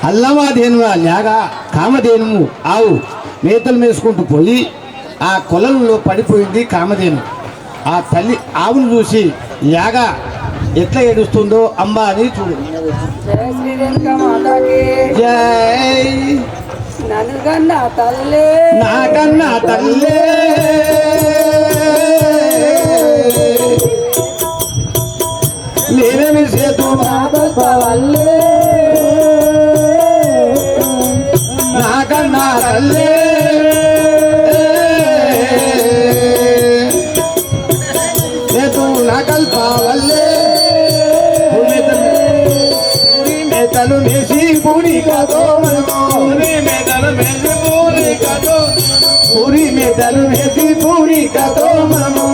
అల్లమాదేనువా లేక కామధేనువు ఆవు మేతలు మేసుకుంటూ పోయి ఆ కొలంలో పడిపోయింది కామధేను. ఆ తల్లి ఆవును చూసి లేక ఎట్లా ఏడుస్తుందో అమ్మ అని చూడు. జై నాకన్నా తల్లే నాకన్నా తల్లే నేనేమి చేతు వల్లే నాకన్నా తల్లే చేతు నాకల్ప వల్లే మేతలు మేసి పూరి కాదో మేతలు మేసి పూరి కాదో పూరి మేతలు మేసి పూరి కాదో మనము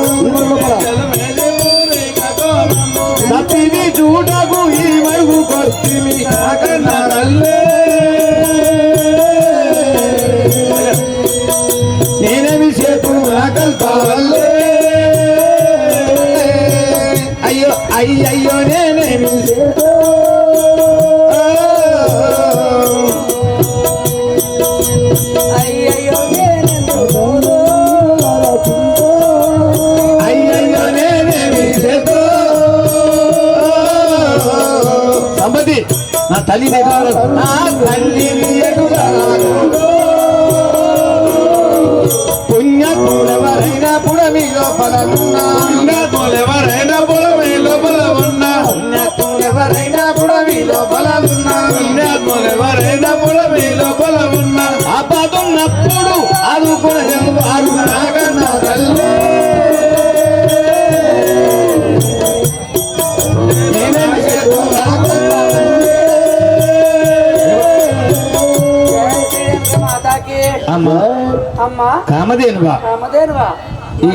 తప్పిది చూడకు ఈ మరుగు కొత్తిమి నాకన్నా తల్లే నేనేమి చేతు నాకల్ప వల్లే అయ్యో అయ్యయ్యో నేనేమి చేతు అయ్యయ్యో అయ్యయ్యో నేనేమి చేతు సంపతి నా తల్లి నా తల్లి పుణ్యతులెవరైనా పుడమి లోపల ఉన్నా పుణ్యతులెవరైనా పుడమి లోపల ఉన్నా పుణ్యతులెవరైనా పుడమి లోపల ఉన్నా పుణ్యతులెవరైనా పుడమి లోపల ఉన్నా ఆపదున్నప్పుడు ఆదుకునేందుకు వారు నాకన్నా తల్లే నేనేమి చేతు అమ్మా అమ్మా కామధేనువా రామదేనువా ఈ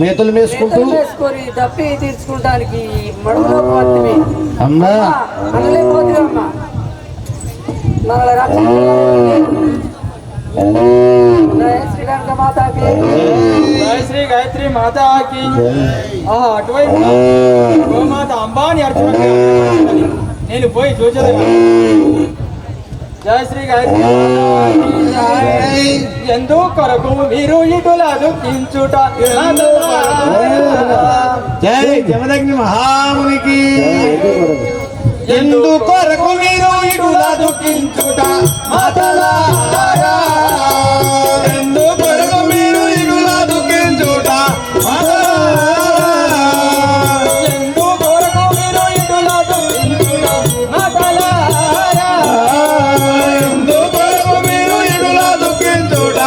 మేతలు మేసుకుంటూ వేసుకొని దప్పి తీర్చుకుంటానికి మడుగులో పోతుంది అమ్మా అనలేకపోతుంది అమ్మా మన రక్షణ శ్రీకాంత మాతాకి శ్రీ గాయత్రి మాతాకి అటువైపు గోమాత అంబాని అర్చన నేను పోయి చూచలేదు. జయ శ్రీ గాయత్రి ఎందుకొరకు మీరు ఇటులా దుఃఖించుట జై జమదగ్ని మహామునికి ఎందుకొరకు మీరు ఇటులా దుఃఖించుట మాతలారా ఎందుకొరకు మీరు ఇటులా దుఃఖించుట ఎందుకొరకు మీరు ఇటులా దుఃఖించుట మాతలారా ఎందుకొరకు మీరు ఇటులా దుఃఖించుట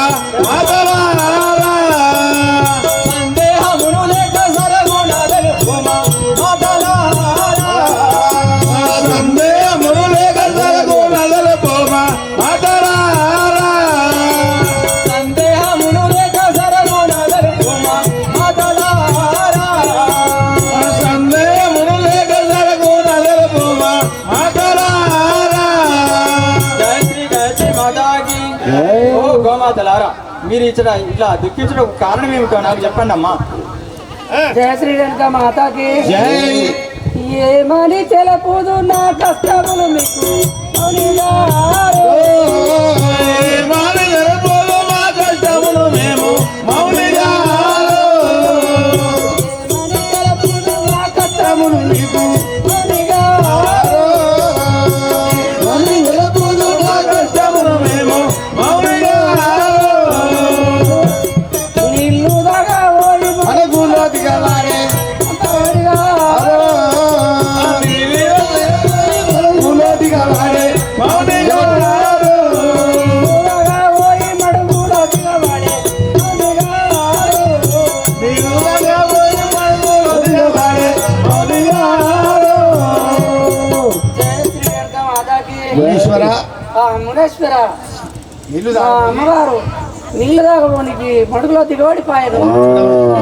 సందేహమును లేక సరగుణాలను మాతలారా సందేహములు లేక సరగుణాల పోమ మాతలారా సందేహమును లేక సరగుణాలను మాతలారా సందేహములు లేక సరగుణాల పోమ మాతలారా జయ శ్రీ గాయత్రి మాతాకి ఓ గోమాతలారా మీరు ఇట్లా దుఃఖించడం కారణం ఏమిటో నాకు చెప్పండి అమ్మా. జయ శ్రీకాంత మాతాకి జై ఏమని తెలుపుదు నా కష్టములు మీకు అవునిగారు. మాని జరపోలు మా కష్టములు మేము మౌనిగారు ఏమని తెలుపుదు నా కష్టములు మీకు అవునిగారు. మాని జరపోలు మా కష్టములు మేము మౌనిగారు నీళ్ళు దాగా ఓడి అనుకూలతిగా వారే అవునిగారు. అనుకూలతిగా వారే మౌనిగారు దాగా ఓడి మడుగులో దిగబడే అవునిగారు. నీవుగా పోయి అనుకూలతిగా వారే మౌనిగారు జయ శ్రీకాంత మాతాకి మునీశ్వర మునేశ్వర నీళ్ళు ఆ అమ్మగారు నీళ్ళు తాగడానికి మడుగులో దిగబడిపోయారు.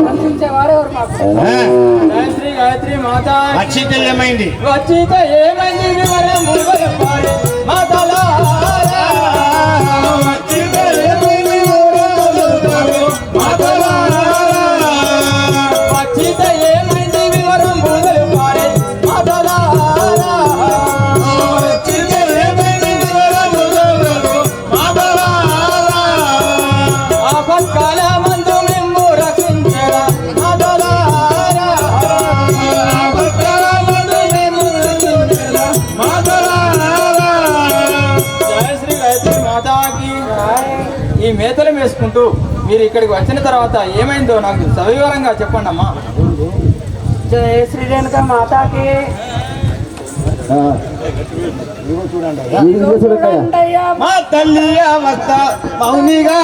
రక్షించేవారెవరు మాకు? జయ శ్రీ గాయత్రి మాతా వచ్చితే ఏమైంది వచ్చిత ఏమైంది వివరము చెప్పాలి మాతలారా వచ్చితే ఏమైంది మాతలారా వచ్చిత ఏమైంది వివరము చెప్పాలి మాతలారా వచ్చితే ఏమైంది చేసుకుంటూ మీరు ఇక్కడికి వచ్చిన తర్వాత ఏమైందో నాకు సవివరంగా చెప్పండి అమ్మా. జయ శ్రీ రేణుక మాతాకి. చూడండయ్యా. మా తల్లి అవస్థ మౌనిగా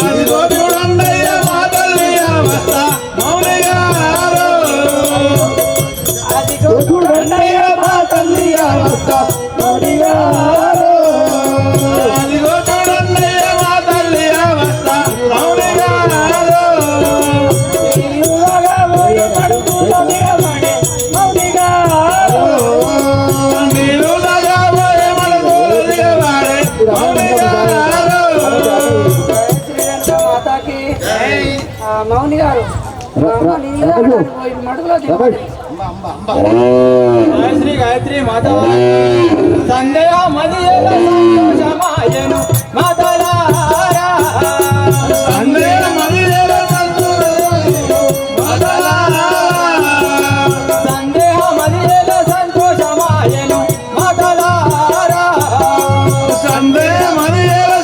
అదిగో చూడండయ్య మా తల్లి అవస్థ మౌనిగా అదిగో చూడండయ్యా మా తల్లి అవస్థ మౌనిగా. అదిగో చూడండయ్య మా తల్లి అవస్థ మౌనిగా ఇల్లుగా పోయి కడుపులో దిగబడే మౌనిగా. నీరులాగా పోయే మనసులు దిగవాడే మౌనిగా. జయ శ్రీ రేణుక మాతాకి. మౌని గారు నీళ్ళు తాగడానికి పోయి మడుగులో దిగబడి. జయ శ్రీ గాయత్రి మాత. సందేహ మదియేల సంతోషమాయెను మాతలారా. సందేహ మదియేల సందేహ మదియేల సంతోషమాయెను మాతలారా.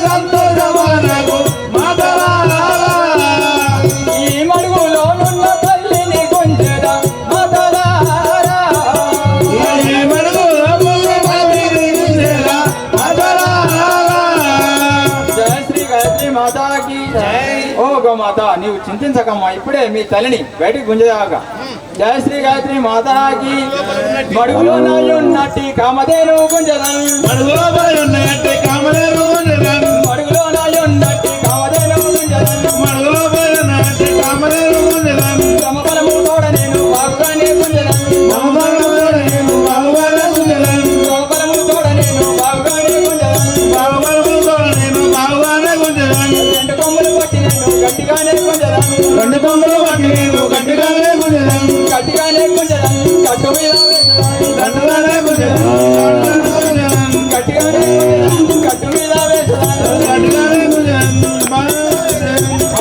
సంతోషమానకు మాతలారా. ఈ మడుగులోనున్న తల్లిని గుంజెదా మాతలారా. ఈ మడుగులో ముందుగా మాతలారా. జయ శ్రీ గాయత్రి మాతాకి. ఓ గోమాత, నీవు చింతించకమ్మా, ఇప్పుడే మీ తల్లిని బయటికి గుంజదాగా. జయ శ్రీ గాయత్రి మాతాకి. మడుగులో నాయున్నట్టి కామధేను గుంజదం. మడుగులో పోయున్నట్టే కామధేను గుంజదం. మడుగులో నాయున్నట్టి కామధేను గుంజదం. మడుగులో పోయున్నట్టే కామధేను గుంజదం. సమబలము తోడ నేను బాగుగానే గుంజదం. మమబలముతోడ నేను బాగుగానే గుంజదం. సమబలము తోడ నేను బాగుగానే గుంజదం. మమబలముతోడ నేను బాగుగానే గుంజదం. రెండు కొమ్ములు పట్టి నేను గట్టిగానే గుంజదం. రెండు కొమ్ములు పట్టి నేను గట్టిగానే గుంజదం. గట్టిగానే గుంజదం. గట్టు మీద వేసదం. గట్టిగానే గుంజదం. గట్టిగానే గుంజదం. గట్టు మీద వేసదం. గట్టిగానే గుంజదం.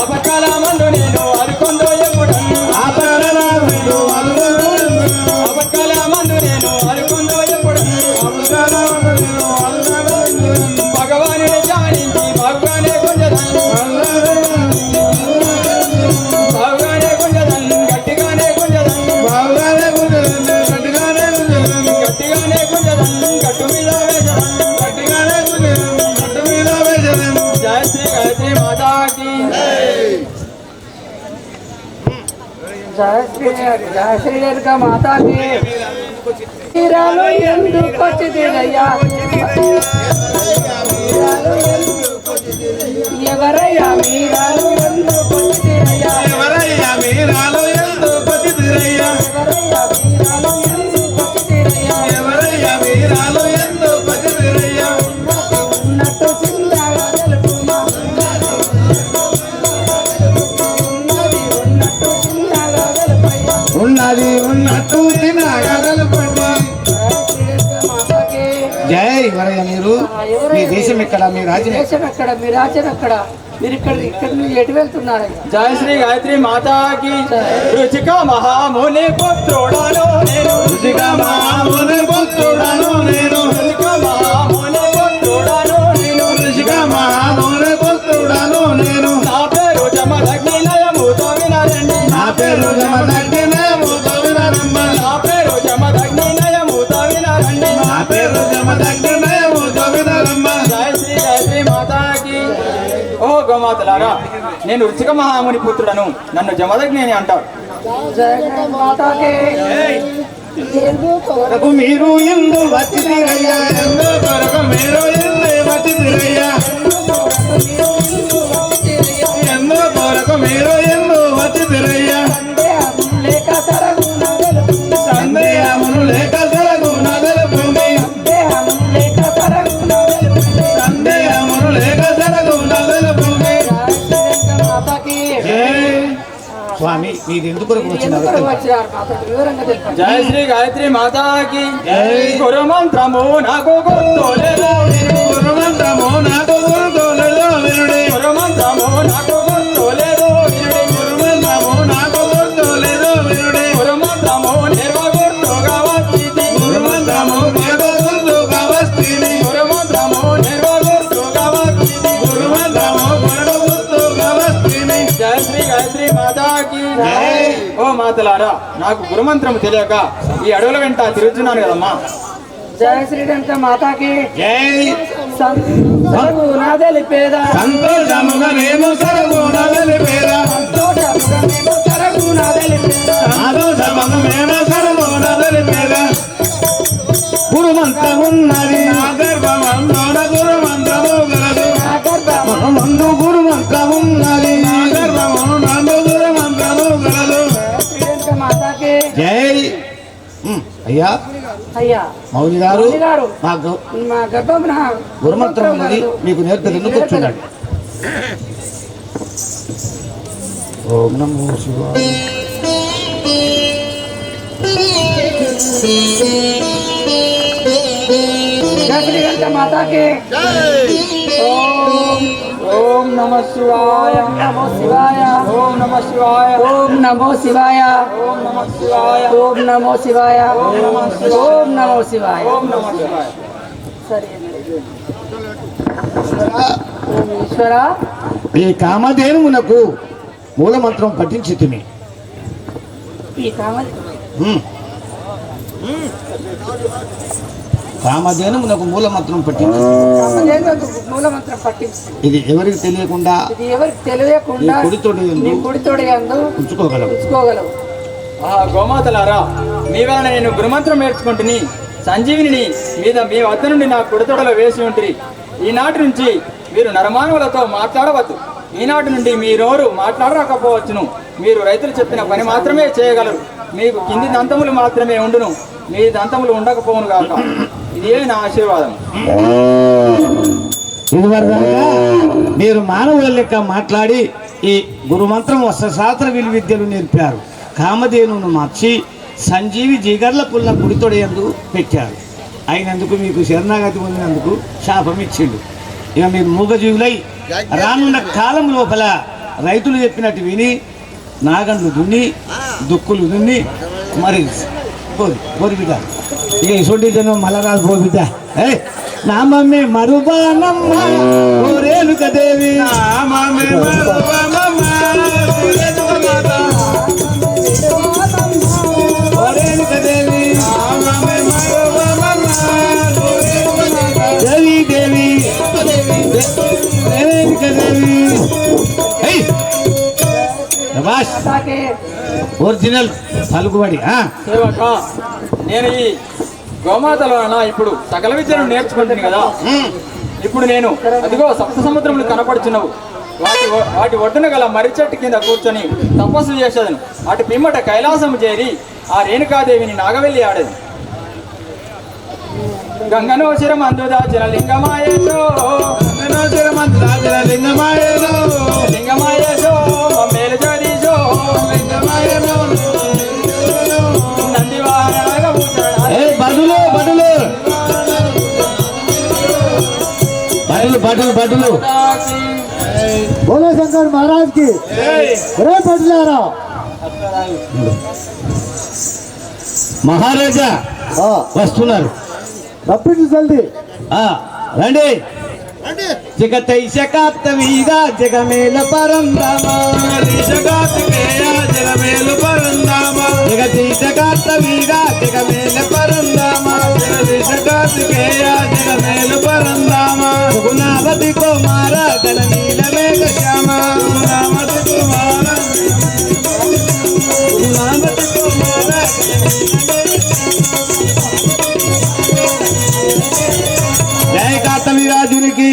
అపకాల మందు నేను అరుకొందో ఎప్పుడం. ఆపరణ వీడు అలుగోడు. అపకాల మందు నేను అరుకొందో ఎప్పుడం. భగవానుని ధ్యానించి బాగుగానే గుంజదం. బాగుగానే గుంజదం. గట్టిగానే గుంజదం. బాగుగానే గుంజదం. గట్టిగానే గుంజదం. గట్టిగానే గుంజదం. గట్టు మీద వేసదం. గట్టిగానే గుంజదం. గట్టు మీద వేసదం. జయ శ్రీ గాయత్రి మాతాకి. జయ శ్రీ రేణుక మాతాకి. తీరాలు ఎందుకు వచ్చిందయ్యా? ఎవరయ్యా మీరాలు ఎందుకు వచ్చిందయ్యా? ఎవరయ్యా మీరాలో ఎందుకు వచ్చితిరయ్యా? ఎవరయ్యా మీరాలు ఎందుకు వచ్చిందయ్యా? ఎవరయ్యా మీరాలో ఎందుకు వచ్చితిరయ్యా? ఉన్నట్టు చిన్నగా తెలుపుమా. ఉన్నది ఉన్నట్టు చిన్నగా తెలుపయ్యా. ఉన్నది ఉన్నట్టు తినగలపండి. జయ శ్రీ రేణుక మాతాకి. జై వరయ్య మీరు మీ దేశం ఎక్కడ మీ రాజ్యం ఎక్కడ? దేశం ఎక్కడ? మీ రాజ్యం ఎక్కడ? మీరు ఇక్కడ నుంచి ఎటు వెళ్తున్నారయ్యా? జయ శ్రీ గాయత్రి మాతాకి. రుచిక మహాముని పుత్రుడను నేను. రుచిగా మహాముని పుత్రుడను నేను. రుచిక మహాముని పుత్రుడను నేను. రుచిగా మహాముని పుత్రుడను నేను. నా పేరు జమదగ్ని నయముతో వినరండి. నా పేరు జమదగ్నేముతో వినరమ్మ. నా పేరు జమదగ్ని నయముతో వినరండి. నా పేరు జమదగ్నేముతో వినరమ్మ. జయ శ్రీ గాయత్రి మాతాకి. ఓ గోమాతలారా, నేను రుచిక మహాముని పుత్రుడను, నన్ను జమదగ్ని అని అంటారు. జయ శ్రీ మాతాకి. కొరకు మీరు ఎందు వచ్చితిరయ్యా? ఎందు కొరకు మీరు ఎందు వచ్చితిరయ్యా? ఎందు కొరకు మీరు ఎందు వచ్చితిరయ్యా? లేక సరగుణ తెలుపుమా. సందేహమును లేక సరగున తెలుపుమి. లేక సరగుణ తెలుపుమా. సందేహమును లేక సరగున తెలుపుమి. జయ శ్రీ రేణుక మాతాకి. స్వామి మీరు ఎందుకు కొరకు ఎందుకు వచ్చినారు? వచ్చినారు మాతకు వివరంగా తెలుపండి. జయ శ్రీ గాయత్రి మాతాకి. జై. గురు మంత్రము నాకు గుర్తులేదు. గురుమంత్రము నాకు గుర్తులలో వినుడి. గురుమంత్రము నాకు గుర్తులేదు. గురుమంత్రము నాకు గుర్తులలో వినుడి. గురుమంత్రము నిర్వ గుర్తుగా వచ్చింది. గురుమంత్రము నాకు గుర్తుగా వస్తుంది. గురుమంత్రము నిర్వ గుర్తుగా వచ్చింది. గురుమంత్రము ఓ మాతలారా, నాకు గురుమంత్రము తెలియక ఈ అడవుల వెంట తిరుగుతున్నాను కదమ్మా. జయ శ్రీరంగ మాతాకి జై నాదలి పేద సంతోషముగా మేము సరగుణా తెలిపేదా సంతోషముగా మేము సరగుణా తెలిపేదా గురుమంత్రమున్నది నా గర్భమందోడ గురుమంత్రము గలదు మందు గురుమంత్రమున్నది నా గర్భము నందు గురుమంత్రము గలదు. శ్రీరంగ మాతాకి జై అయ్యా అయ్యా మౌని గారు మౌని గారు, మాకు మా గర్భం గురుమంత్రం ఉన్నది మీకు నేర్పదు ఎందుకు కూర్చున్నాడు. ఓం నమో శివాయ. జయ శ్రీరంగ మాతాకి ఓం నమ శివాయ, నమో శివాయ, ఓం నమ శివాయ, ఓం నమో శివాయ, ఓం నమ శివాయ, ఓం నమో శివాయ, ఓం నమో శివాయ. ఓం నమ శివాయ. సరే ఓం ఈశ్వర ఈ కామధేనువునకు మూలమంత్రం పఠించి తిని ఈ కామధేనువునకు మూలమంత్రం పఠించి మూలమంత్రం పట్టించింది. ఇది ఎవరికి తెలియకుండా ఇది ఎవరికి తెలియకుండా నీ కుడితోటి యందు నీ కుడితోడి యందు ఉంచుకోగలవు. ఉంచుకోగలవు. గోమాతలారా, మీ వలన నేను గురుమంత్రం నేర్చుకుంటుని సంజీవిని మీద మీ వద్ద నుండి నా కుడితోడలో వేసి ఉంటుంది. ఈనాటి నుంచి మీరు నరమానవులతో మాట్లాడవద్దు. ఈనాటి నుండి మీ నోరు మాట్లాడరాకపోవచ్చును. మీరు రైతులు చెప్పిన పని మాత్రమే చేయగలరు. మీకు కింది దంతములు మాత్రమే ఉండును, మీ దంతములు ఉండకపోవును గాక. ఇదే నా ఆశీర్వాదం. ఇదివరగా మీరు మానవుల లెక్క మాట్లాడి ఈ గురుమంత్రం వస్త్రశాస్త్ర విలువిద్యలు నేర్పారు. కామధేనువును మార్చి సంజీవి జీగర్ల పుల్ల గుడితోడేందు పెట్టారు. అయినందుకు మీకు శరణాగతి పొందినందుకు శాపం ఇచ్చిండు. ఇక మీరు మూగజీవులై రానున్న కాలం లోపల రైతులు చెప్పినట్టు విని నాగండ్లు దున్ని దుక్కులు దున్ని మరి పోరు బిడ్డ ఇక ఇసొంటి జనం మలరాజు పో బిడ్డ. నా మమ్మీ మరుబానమ్మ రేణుక దేవి దేవి మాతాకి ఒరిజినల్ పలుకుబడి. సేవక, నేను ఈ గోమాతలో ఇప్పుడు సకల విద్యను నేర్చుకుంటాను కదా. ఇప్పుడు నేను అదిగో సప్త సముద్రములు కనపడుచున్నావు. వాటి ఒడ్డున గల మర్రి చెట్టు కింద కూర్చొని తపస్సు చేసేదను. అటు పిమ్మట కైలాసము చేరి ఆ రేణుకాదేవిని నాగవెల్లి ఆడేది. గంగనో శిరమందు దాచిన లింగమాయేశో లింగమాయేశో మమ్మేలు జోదీశో నందివాహన బడులు బడులు బడులు బడులు బడులు बोलो शंकर महाराज की रे पटलारा మహారాజా వస్తున్నారు. रप्पिट जल्दी రండి. జగతైష కాప్తవీగా జగమేల పరందామా జగమేలు పరందామా జగతీష కాప్తవీగా జగమేల పరందామా జగమేలు పరందామా గుణావతి కుమార గణ నీల మేఘ శ్యామ గుణావతి కుమార జయ కాతవీరాజునికి.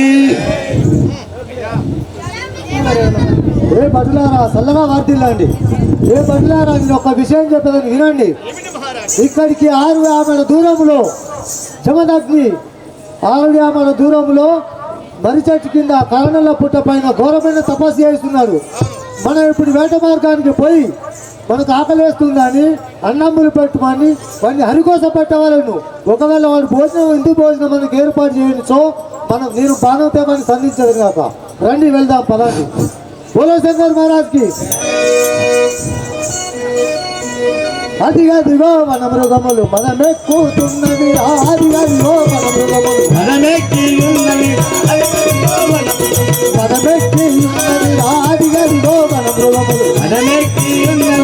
ఏ పటలారా చల్లగా వార్తిల్లండి. ఏ పటలారా నేను ఒక విషయం చెప్పేదని వినండి. ఇక్కడికి 6 దూరంలో జమదగ్ని 6 దూరంలో మర్రి చెట్టు కింద కరణల పుట్ట పైన ఘోరమైన తపస్సు చేస్తున్నాడు. మనం ఇప్పుడు వేట మార్గానికి పోయి మనకు ఆకలి వేస్తుందని అన్నమ్ములు పెట్టుమని వాడిని హరికోస పెట్టవాలను. ఒకవేళ వాడు భోజనం ఇంటి భోజనం మనకి ఏర్పాటు చేయండి. సో నేను బాణం తేమని సంధించదు కాక రండి వెళ్దాం పదాన్ని. బోలో శంకర్ మహారాజ్కి. అదిగదిగో మన మృగములు మనమెక్కుతున్నవి. అదిగదిగో మన మృగములు మనమెక్కి ఉన్నవి. మనమెక్కి ఉన్నవి. అదిగదిగో మన మృగములు మనమెక్కి ఉన్నవి.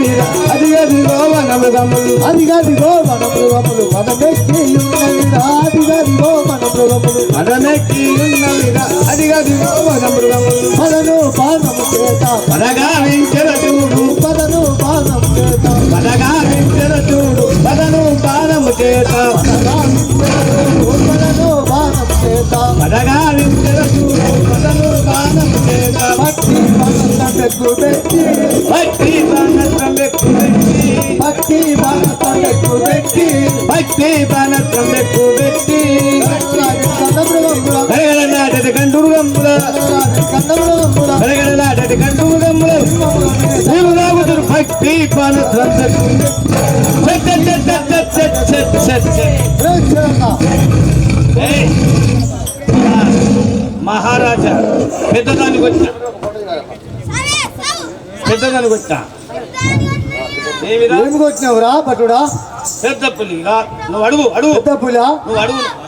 మృగములు అదిగదిగో మన మృగములు మదమెక్కి ఉన్నవిరా అదిగదిగో మన మృగములు మదమెక్కి ఉన్నవిరా అదిగదిగో మన మృగములు పదను బాణము చేత పదగా వించెర చూడు పదను బాణము చేత పదగా వించెర చూడు పదను బాణము చేత పదను బాణము చేత పదగా వించెర చూడు పదను బాణము చేత భక్తి బాణం ఎక్కువ పెట్టి భక్తి బాణత్రం ఎక్కువ పెట్టి భక్తి బాణం ఎక్కువ పెట్టి భక్తి బాణత్రం ఎక్కువ పెట్టి కందమృగముల కడగడలాడటి కండుగమ్ముల కందమృగముల కడగడలాడటి కండుగమ్ముల నీవు రాగుతురు భక్తి బాణత్రం మహారాజా పెద్దదానికి వచ్చా పెద్దదానికి వచ్చా ఏమిరా ఏమికి వచ్చినావురా భటుడా పెద్ద పులి ఇలా నువ్వు అడుగు అడుగు పెద్ద పుల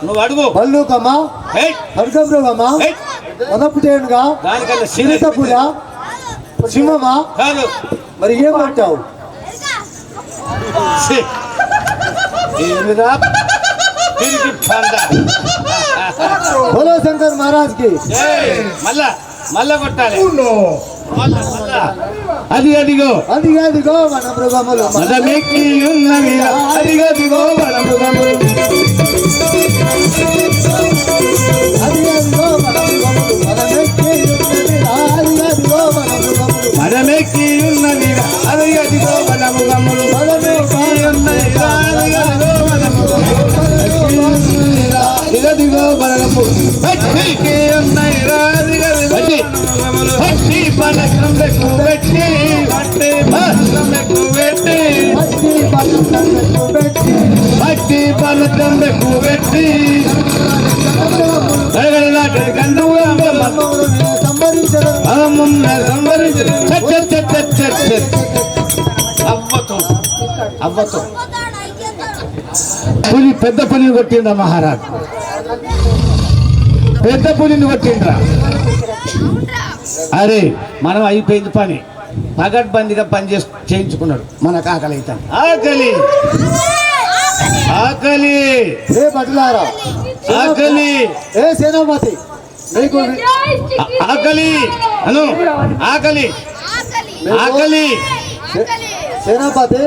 నువ్వు అడుగు బల్లూకమ్మా ఏయ్, ఖడ్గమృగమ్మా ఏయ్, మదపు తేనుగా దానికన్నా చిరుత పుల సింహమా కాదు మరి ఏమంటావు ఛీ. ఏమిరా తిరిగి పంద బోలో శంకర్ మహారాజ్ కి ఏయ్, మళ్ళా కొట్టాలి మళ్ళా. అది అదిగో అదిగో మన మృగములు మదమెక్కి ఉన్నవి అదిగదిగో మన మృగములు అదిగో మన మృగములు మదమెక్కి ఉన్నవి అదిగో మన మృగములు మదమెక్కి ఉన్నవి అదిగదిగో మన మృగములు మదమెక్కి ఉన్నవి అదిగదిగో మన మృగములు ఇదిగదిగో మన మృగములు భక్తికి ఉన్నవి భక్తి పలకం ఎక్కువ పెట్టి భక్తి పలకం ఎక్కువ పెట్టి భక్తి బాణం ఎక్కువ పెట్టి భక్తి పలకం ఎక్కువ పెట్టి కడగడలాటది కండుగమ్ముల మమ్మల్ని సంహరించడం అవ్వతో పులి పెద్ద పులిని కొట్టిండ్రా మహారాజ్ పెద్ద పులిని కొట్టిండ్రా అరే మనం అయిపోయింది పని పగడ్బందీగా పని చేయించుకున్నాడు మనకు ఆకలి అవుతాను ఆకలి ఆకలి ఏ భటులారా ఆకలి ఏ సేనాపతి మీకు ఆకలి అను ఆకలి ఆకలి సేనాపతి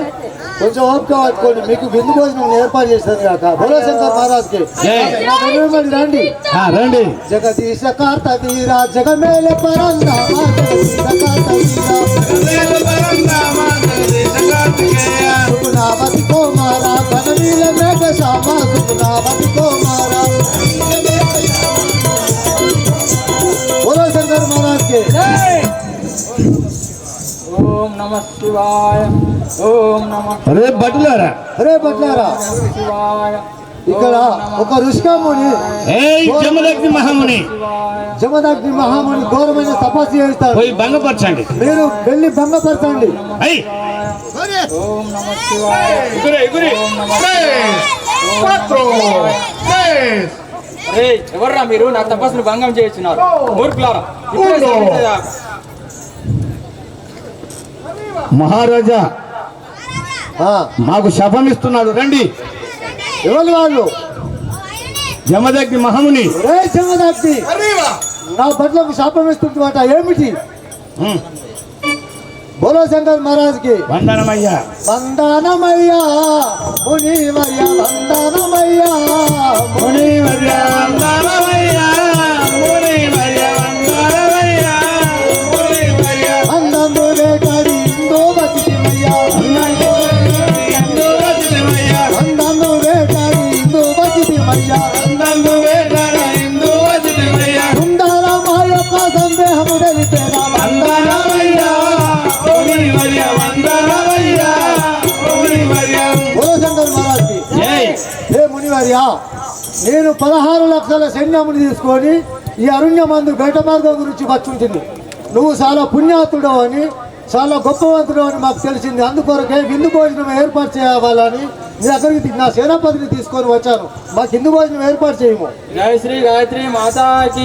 కొంచెం ఓపిక పట్టుకోండి మీకు విందు భోజనం ఏర్పాటు చేశాను కాక బోలో శంకర్ మహారాజ్ కి రండి రండి జగదీశ కార్త తీరా జగమేల పరందామా సుగుణావతి కోమారా కననీల మేఘ శ్యామ సుగుణావతి కోమారా బోలో శంకర్ మహారాజ్ కి ఓం నమః శివాయ ఓం నమః అరే బటులారా అరే భట్లారా శివాయ ఇక్కడ ఒక ఋషికాముని ఏయ్ జమదగ్ని మహాముని జమదగ్ని మహాముని ఘోరమైన తపస్సు చేస్తారు పోయి భంగపరచండి మీరు వెళ్ళి భంగపరచండి అయ్ ఓం నమః శివాయ ఎగురి రేయ్ ఎవర్రా మీరు నా తపస్సును భంగం చేస్తున్నారు మూర్ఖులారా ఇప్పుడే సాగించేదా? మహారాజా ఆ, మాకు శపం ఇస్తున్నాడు రండి ఎవరు వాళ్ళు జమదగ్ని మహాముని రే జమదగ్ని నా బట్లకు శాపం ఇస్తుంటాట ఏమిటి బోలో శంకర్ మహారాజ్ కి వందనమయ్యా వందనమయ్యా మునివర్య వందనమయ్యా మునివర్య వందనమయ్యా మునివర్య వందనమయ్యా మునివర్య అందందు వేటాడి ఇందో బతిమయ్యా అందందు వేటాడి ఇందో బతిమయ్యా సుందర మా యొక్క సందేహము తెలిపేదా బోలో శంకర్ మహారాజ్ కి హే మునివర్య నేను 16 లక్షల సైన్యముని తీసుకొని ఈ అరణ్యమందు బయట మార్గం గురించి వచ్చుంటుంది నువ్వు చాలా పుణ్యాతుడు అని చాలా గొప్పవంతుడు అని మాకు తెలిసింది అందుకొరకే విందు భోజనం ఏర్పాటు చేయాలని నీ దగ్గరికి నా సేనాపతిని తీసుకొని వచ్చాను మాకు విందు భోజనం ఏర్పాటు చేయము జై శ్రీ గాయత్రి మాతాకి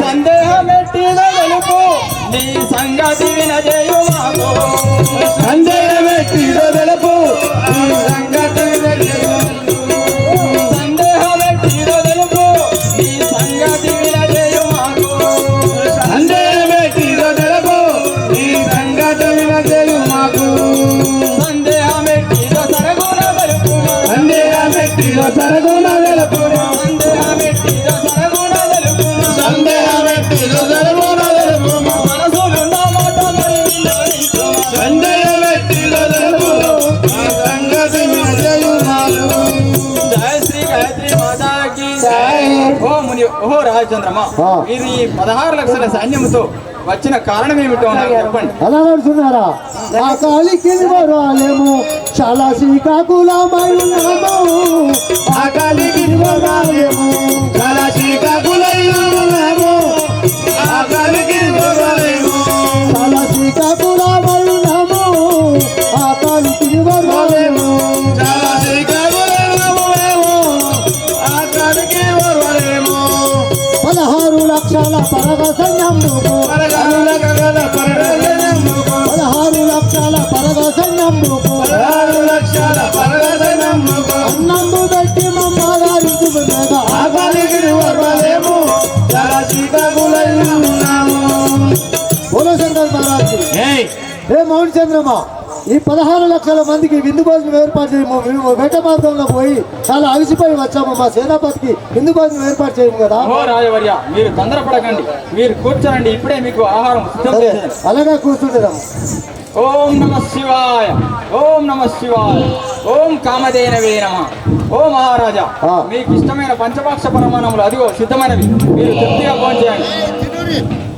సందేహం ఎట్టిదో తెలుపు నీ సంగతి వినజేయు మాకు సందేహం ఎట్టిదో తెలుపు సరగుణ తెలుపును సందేహమెట్టిదో సరగుణ తెలుపును సందేహమెట్టిదో సరగుణ తెలుపును మనసులున్న మాట మరి విన్నవించుము సందేహమెట్టిదో తెలుపును ఆ సంగతి వినజేయుమారు. జయ శ్రీ గాయత్రి మాతాకి జై. ఓ రాజచంద్రమా ఆ. మీరు ఈ 16 లక్షల సైన్యముతో వచ్చిన కారణం ఏమిటో నాకు చెప్పండి. అలా నడుచున్నారా ఆ కాలికి వరాలేము చాలా శ్రీకాకుళమై ఉన్నాము ఆ కాలికి వరాలేము చాలా శ్రీకాకుళము ఆ కాలికి వరాలేము చాలా శ్రీకాకుళమై ఉన్నాము ఆ కాలికి వరాలేము చాలా శ్రీకాకుళము ఆ కాలికి వరాలేము 16 లక్షల పరగ సైన్యము పరగాలుల గగన పరగజనము 16 లక్షల పరగ సైన్యము 16 లక్షల పరగజనము అన్నందు పెట్టి మమ్మగారించుకునేగా ఆ కాలికి వరాలేము చాలా శ్రీకాకుళము భోలశంకర్ మహారాజ్ ఏయ్ ఏ మౌన్ చంద్రమా ఈ 16 లక్షల మందికి విందు భోజనం ఏర్పాటు చేయము. మేము వేట మార్గంలో పోయి చాలా అలసిపోయి వచ్చాము. మా సేనాపతికి విందు భోజనం ఏర్పాటు చేయము కదా. ఓ రాజవర్య మీరు తొందరపడకండి, మీరు కూర్చోండి, ఇప్పుడే మీకు ఆహారం సిద్ధం సరే చేసేది. అలాగే కూర్చుంటున్నాము. ఓం నమ శివాయ, ఓం నమ శివాయ, ఓం కామధేనవే నమః. ఓ మహారాజా ఆ. మీకు ఇష్టమైన పంచపాక్ష పరమాణములు అదిగో సిద్ధమైనవి, మీరు తృప్తిగా భోజనం చేయండి.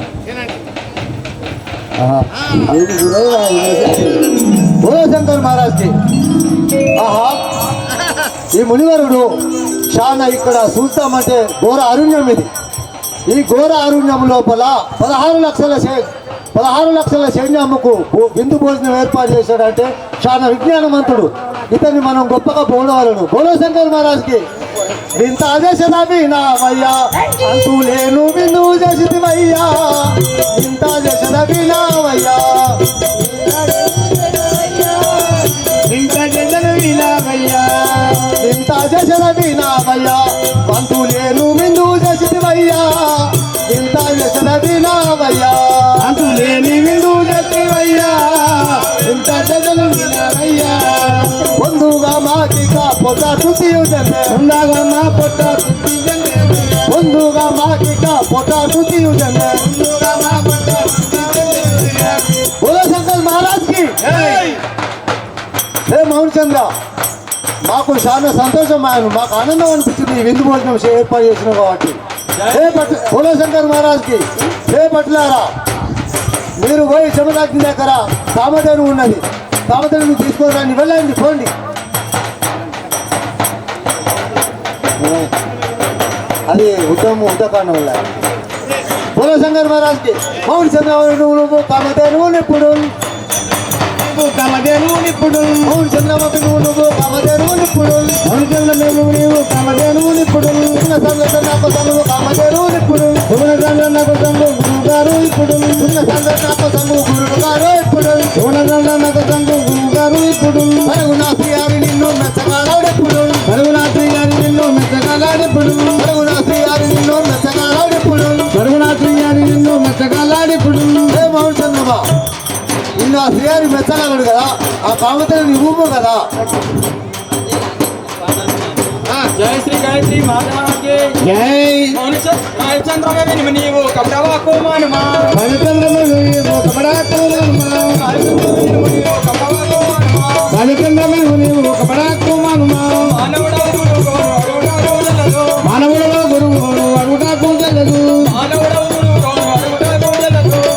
భోలశంకర్ మహారాజ్కి ఆహా ఈ మునివరుడు చాలా ఇక్కడ చూస్తామంటే ఘోర అరణ్యం ఇది. ఈ ఘోర అరణ్యం లోపల 16 లక్షల సైన్యముకు విందు భోజనం ఏర్పాటు చేశాడంటే చాలా విజ్ఞానవంతుడు. ఇతన్ని మనం గొప్పగా పోవడం. భోలశంకర్ మహారాజ్కి ఇంత చేసదవినావయ్యా అంటూ లేను విందు చేసివయ్యా ఇంత చేసదవినావయ్యా ఇంకా జగన్ వినావయ్యా ఇంత చేసదవినావయ్యా అంటూ లేను విందు చేసివయ్యా ఇంత చేసదవినావయ్యా అంటూ లేని విందు జతివయ్యా ఇంత జగన్ వినావయ్యా పొందుగా మాకిక పొట్ట తుతియుజనే ఉందాగా మా పొట్ట పొందుగా మాకిక పొట్ట తుతియుజనే ఉందాగా మా పొట్ట భోలశంకర్ మహారాజ్కి ఏయ్ హే మౌన్ చంద్ర మాకు చాలా సంతోషం మాకు ఆనందం అనిపించింది ఈ విందు భోజనం ఏర్పాటు చేసిన కాబట్టి. భోలశంకర్ మహారాజ్కి హే పట్లారా మీరు పోయి శమదాగ్ని దగ్గర కామధేను ఉన్నది, కామధేను తీసుకోరాని వెళ్ళండి పోండి. అది ఉత్తకాండం వల్ల భోలశంకర్ మహారాజ్కి మౌన్ చంద్ర నువ్వు కామధేను ఇప్పుడు కమదేను ఇప్పుడు మౌన్ చంద్రబాబు నువ్వు కామధేను ఇప్పుడు అనుకున్న మేము నీవు కమదేను ఇప్పుడు చిన్న సంగతి నాకు సంగు కామధేను ఇప్పుడు నాకు సంగు గురువు గారు ఇప్పుడు చిన్న సంగతి నాకు సంగు గురుడు గారు ఇప్పుడు నాకు సంగు గురువు గారు ఇప్పుడు పరుగునా శ్రీహారి నిన్ను మెచ్చగాడెప్పుడు పరుగునాథి గారి నిన్ను మెచ్చగాలాడిప్పుడు పరుగునా శ్రీహారి నిన్ను మెచ్చగాడెప్పుడు పరుగునాథి గారి నిన్ను మెచ్చగాలాడిప్పుడు ఏ మౌన్ చంద్రమా నిన్ను ఆ శ్రీహారి మెచ్చగలడు కదా, ఆ కామధేను నువ్వు కదా. జయ శ్రీ గాయత్రి మాతాకి జై రాజచంద్రమే వినుము నీవు కపటవాకు మానుమా పవిత్రము నీవు కపడాకు పవిత్రము నీవు కపడాకు మానుమా మానవుడవ గురువు అడుగుటాకు చెల్లదు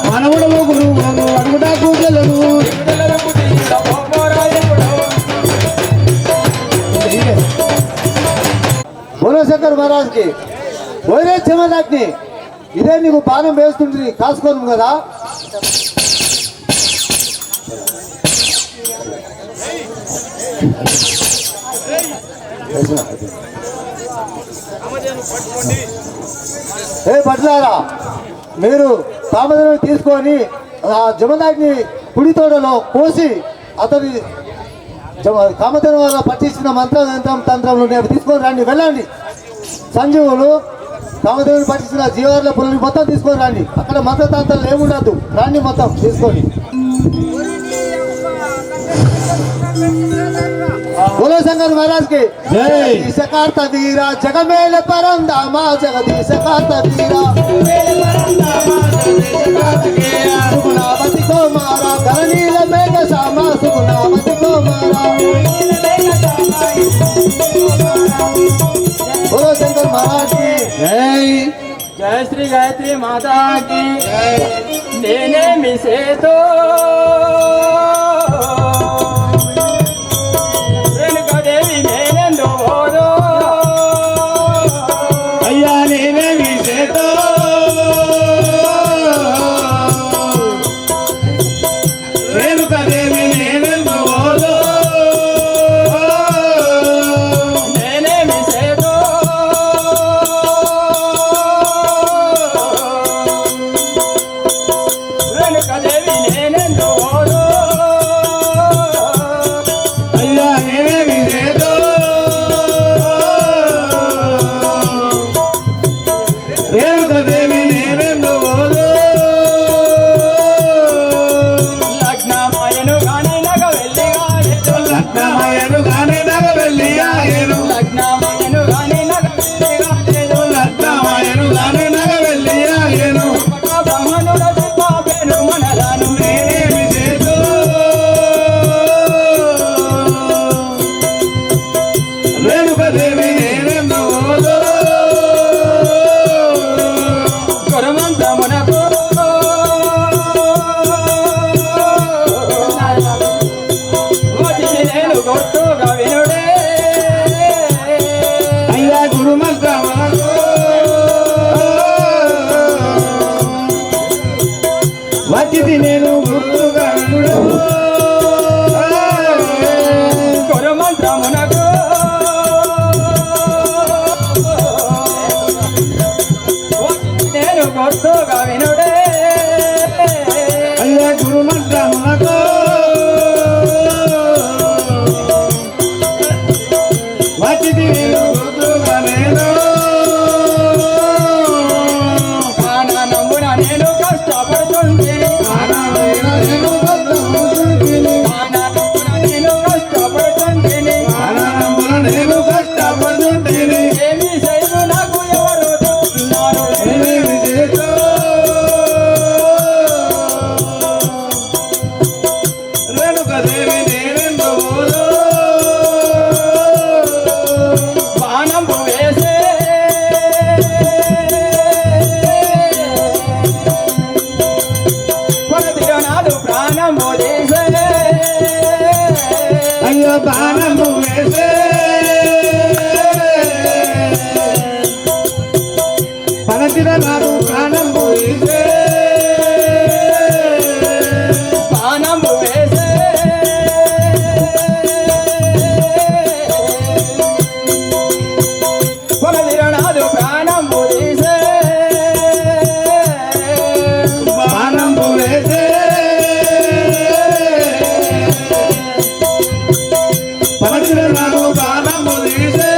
మానవుడవ గురువు అడుగుటాకు చెల్లదు భోలశంకర్ మహారాజ్కి ఓరే చెమదాగ్ని ఇదే నీకు బాణం వేస్తుంటుంది కాసుకోను కదా. ఏ పట్లారా మీరు కామధేను తీసుకొని ఆ జమదాగ్ని కుడి తోడలో పోసి అతని కామధేను వల్ల పట్టించిన తంత్రంలో నేను తీసుకొని రండి వెళ్ళండి. సంజీవులు కామధేవుని పట్టించిన జీవార్ల పుల్లని మొత్తం తీసుకొని రండి. అక్కడ మంత్రతంత్రాలు ఏముండదు, రండి మొత్తం తీసుకొని. భోలశంకర్ శంకర్ మహారాజ్ కి జై. జగదీశ కార్త వీర జగమేల పరందామా జగదీశ కార్త వీర సుగుణావతి కుమారా ధరణీల మేఘ శ్యామ సుగుణావతి కుమారా బోలో శంకర్ మహారాజ్ కి జై जय श्री गायत्री माता की देने मिसे तो रेणुका देवी नेने दो అయ్యా నేనే విసేతో రేణుకాదేవి నేనెందు ఓదో देने मिसे तो रेणुका देवी नेने दो అయ్యా నేనే విసేతో రేణుకాదేవి నేనెందు ఓదో लग्न मायनु गाने नग वेल्ली गाने లగ్నమయ్యను గానే నగ వెళ్ళి ఆయను लग्न मायनु गाने नग वेल्ली गाने లగ్నమయ్యను గానే నగ వెళ్ళి ఆయను బ్రహ్మనుడ చెప్పాపెను మనలను నేనే విసేతో రేణుకాదేవి నేనెందు ఓదో గురుమంత్రమునకు వచ్చింది నేను గుర్తుగా వినుడే అయ్యా గురుమంత్రమునకు వచ్చింది నేను గుర్తుగా వినుడు. గురుమంత్రమునకు వచ్చింది నేను గుర్తుగా వినుడే అయ్యా గురుమంత్రమునకు వచ్చింది నేను గుర్తుగా నేను ఆనందమున నేను కష్టపడుతుంటేనే ఆనందమైన నేను కష్టపడుతుంటిని. ఆనందమున నేను కష్టపడుతుంటేనే ఆనందమున నేను కష్టపడుతుంటిని. ఏమి చేయదు నాకు ఎవరు చెప్తున్నారు నేనే విజేతో. రేణుకాదేవి నేనెందు ఓదో. బాణంబు వేసే కొరతిరనాడు ప్రాణంబు చేసే అయ్యో బాణము వేసే పనతిర నాడు ప్రాణం పోయిసే బాణంబు వేసే కొరతిరనాడు ప్రాణంబు చేసే బాణము వేసే పనతిర నాడు ప్రాణము తీసే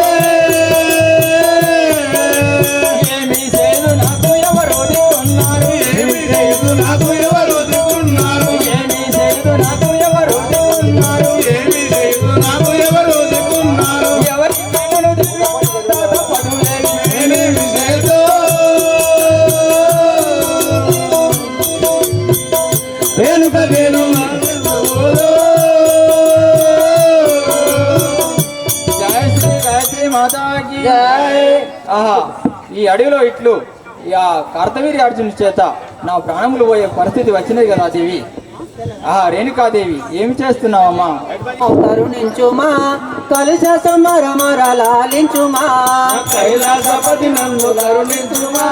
ఏమి చేయదు నాకు ఎవరు దిక్కున్నారు ఏమి చేయదు నాకు ఎవరు దిక్కున్నారు ఏమి చేయదు నాకు ఎవరు దిక్కున్నారు ఏమి చేయదు నాకు ఎవరు దిక్కున్నారు ఎవరి కన్నులు దిక్కుతారో పదులేని నేనేమి చేతో. రేణుకాదేవి నేనెందు ఓదో. జయ శ్రీ గాయత్రి మాతాకి ఆహా ఈ అడవిలో ఇట్లు ఆ కార్తవీర్య అర్జునుడి చేత నా ప్రాణములు పోయే పరిస్థితి వచ్చినది కదా దేవి ఆహా రేణుకాదేవి ఏమి చేస్తున్నావమ్మా కరుణించుమా కలుష సమరమర లాలించుమా కైలాసపతి నన్ను కరుణించుమా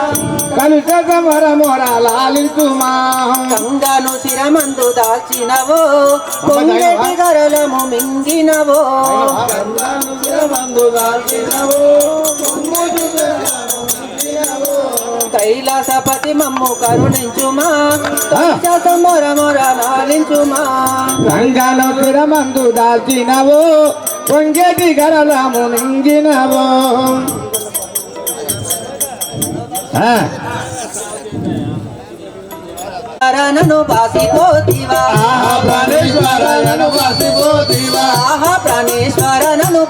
కలుష సమరమోర లాలించుమా గంగాను శిరమందు దాల్చినవో పొంగటి గరలము మింగినవో గంగాను శిరమందు దాల్చినవో కైలాసపతి మమ్ము కరుణించుమా కలుష సమరమర లాలించుమా గంగాను శిరమందు దాల్చినవో పొంగేటి గరలము నింగినవో. నన్ను బాసిపోతివా ప్రాణేశ్వర నన్ను బాసిపోతివా ఆహా ప్రాణేశ్వర నన్ను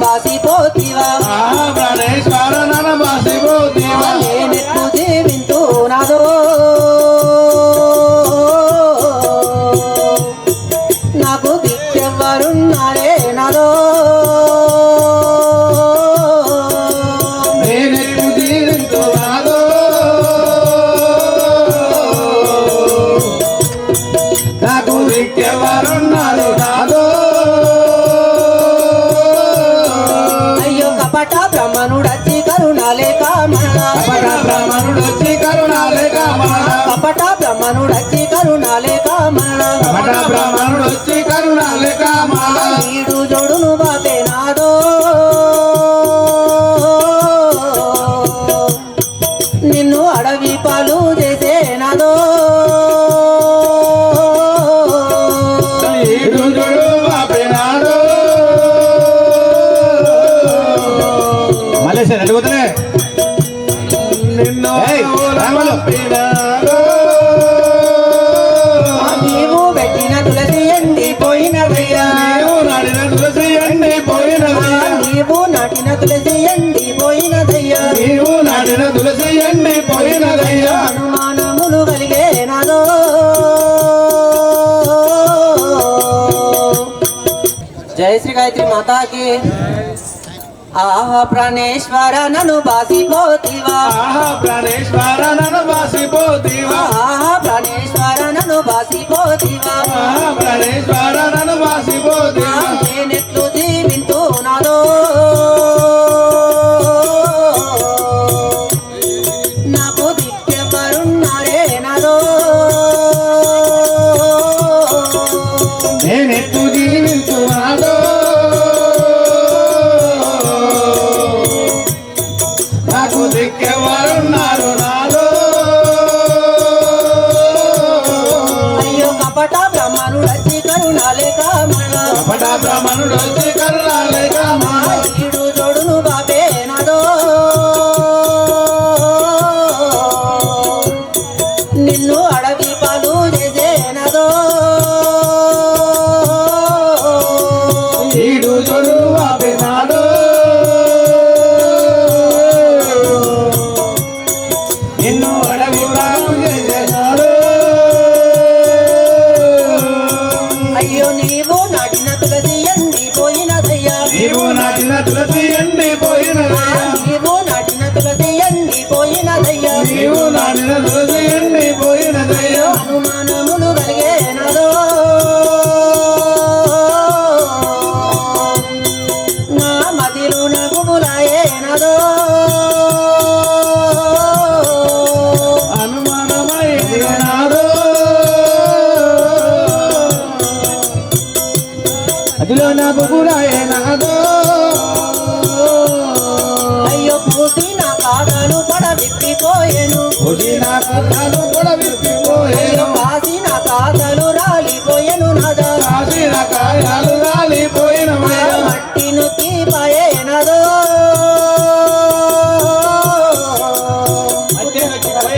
బ్రాహ్మణుడచ్చి కరుణాలేక మరణ కపట బ్రాహ్మణుడు వచ్చి కరుణ లేక మాల ఈడు జోడును బాపే నాదో నిన్ను అడవి పాలు చేసే నాదో ఈడుజుడు బాపినాడు మలేషియా నడిపోతలే నిన్ను ఏయ్, రామలు. పంపినాడు. నీవు పెట్టిన తులసి ఎండిపోయినదయ్యా నీవు నాడిన తులసి ఎండిపోయినదయ్యా. నీవు నాటిన తులసి ఎండిపోయినదయ్యా నీవు నాడిన తులసి ఎండిపోయినదయ్యా. అనుమానములు కలిగే నాదో జయ శ్రీ గాయత్రి మాతాకి ఆహా ప్రాణేశ్వర నన్ను బాసిపోతివా ఆహా ప్రాణేశ్వర నన్ను బాసిపోతివా. ఆహా ప్రాణేశ్వర నన్ను బాసిపోతివా ఆహా ప్రాణేశ్వర నన్ను బాసిపోతివా. నేనెట్లు జీవింతు నాదో నాకు దిక్కెవరున్నారే నాదో నేనెత్తు జీవించువాడు. నాకు దిక్కెవరున్నారు నాలో. అయ్యో కపట బ్రహ్మణుడచ్చి కరుణాలేక మరణ కపట బ్రాహ్మణుడు వచ్చి కరుణాలేక మాల ఈడు జోడును బాపే నాదో నిన్ను అడవి పాలు చేసే నాదో ఈడు జోడు వాపినాడు. నిన్ను అడవి రాము చేసేనాడు. అయ్యో నీవు నాటిన తులసి ఎండిపోయినదయ్యా నీవు నాటిన తులసి ఎండిపోయినదయ్యా. నీవు నాటిన తులసి ఎండిపోయినదయ్యా నీవు నాటిన తులసి ఎండిపోయినదయ్యా. అనుమానములు కలిగే నాదో నా మదిలు నగుములాయే నాదో అనుమానమైనాడు. అదిలో నాకు కూడా ఏనాదో. అయ్యో పూసి నా కాదలు పడ విప్పిపోయేను ఒడి నాకు కాదు కూడా అయ్యో విప్పిపోయేను. కాసి నా కాదలు రాలిపోయేను నాదా కాసిన కాయాలు రాలిపోయినవయ్యా. మట్టి నుత్తిపాయే నాదో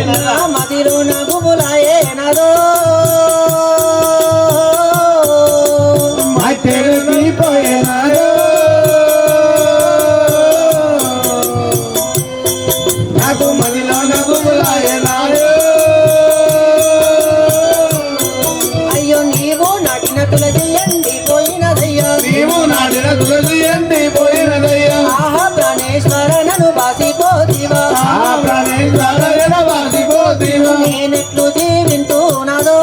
నా మదిలో నగుములాయే నాదో మట్టెలు తీపోయినాడు. నాకు మదిలో నగులాయనాడు. అయ్యో నీవు నాటిన తులసి ఎండిపోయినదయ్యా నీవు నాటిన తులసి ఎండిపోయినదయ్యా. ఆహా ప్రాణేశ్వర నన్ను బాసిపోతివా ఆ ప్రాణేశ్వర ఎడబాసిపోతివా. నేనెట్లు జీవింతు నాదో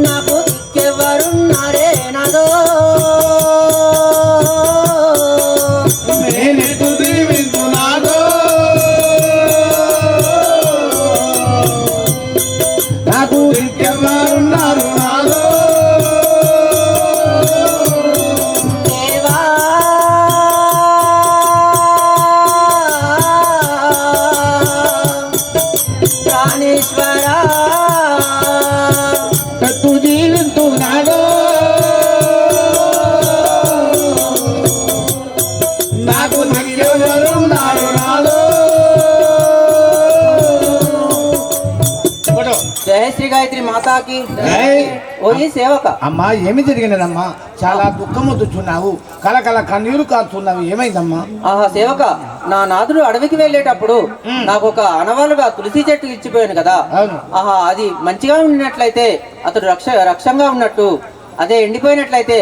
నాకు దిక్కెవరున్నారే నాదో నేనెత్తు దీవించునాదో. నాకు దిక్కెవరున్నారు నాదో. దేవా ప్రాణేశ్వర ఎత్తు జీవించునాదో. నాకు దిక్కెవరున్నారు నాదో. జయ శ్రీ గాయత్రి మాతాకి జై. ఓయి సేవక అమ్మా ఏమి జరిగినదమ్మా చాలా దుఃఖము తుచ్చున్నావు కలకల కన్నీరు కాచున్నావు ఏమైందమ్మా ఆహా సేవక నా నాదుడు అడవికి వెళ్ళేటప్పుడు నాకు ఒక అనవాలుగా తులసి చెట్టు ఇచ్చిపోయాను కదా అవును. ఆహా అది మంచిగా ఉన్నట్లయితే అతడు రక్షంగా ఉన్నట్టు అదే ఎండిపోయినట్లయితే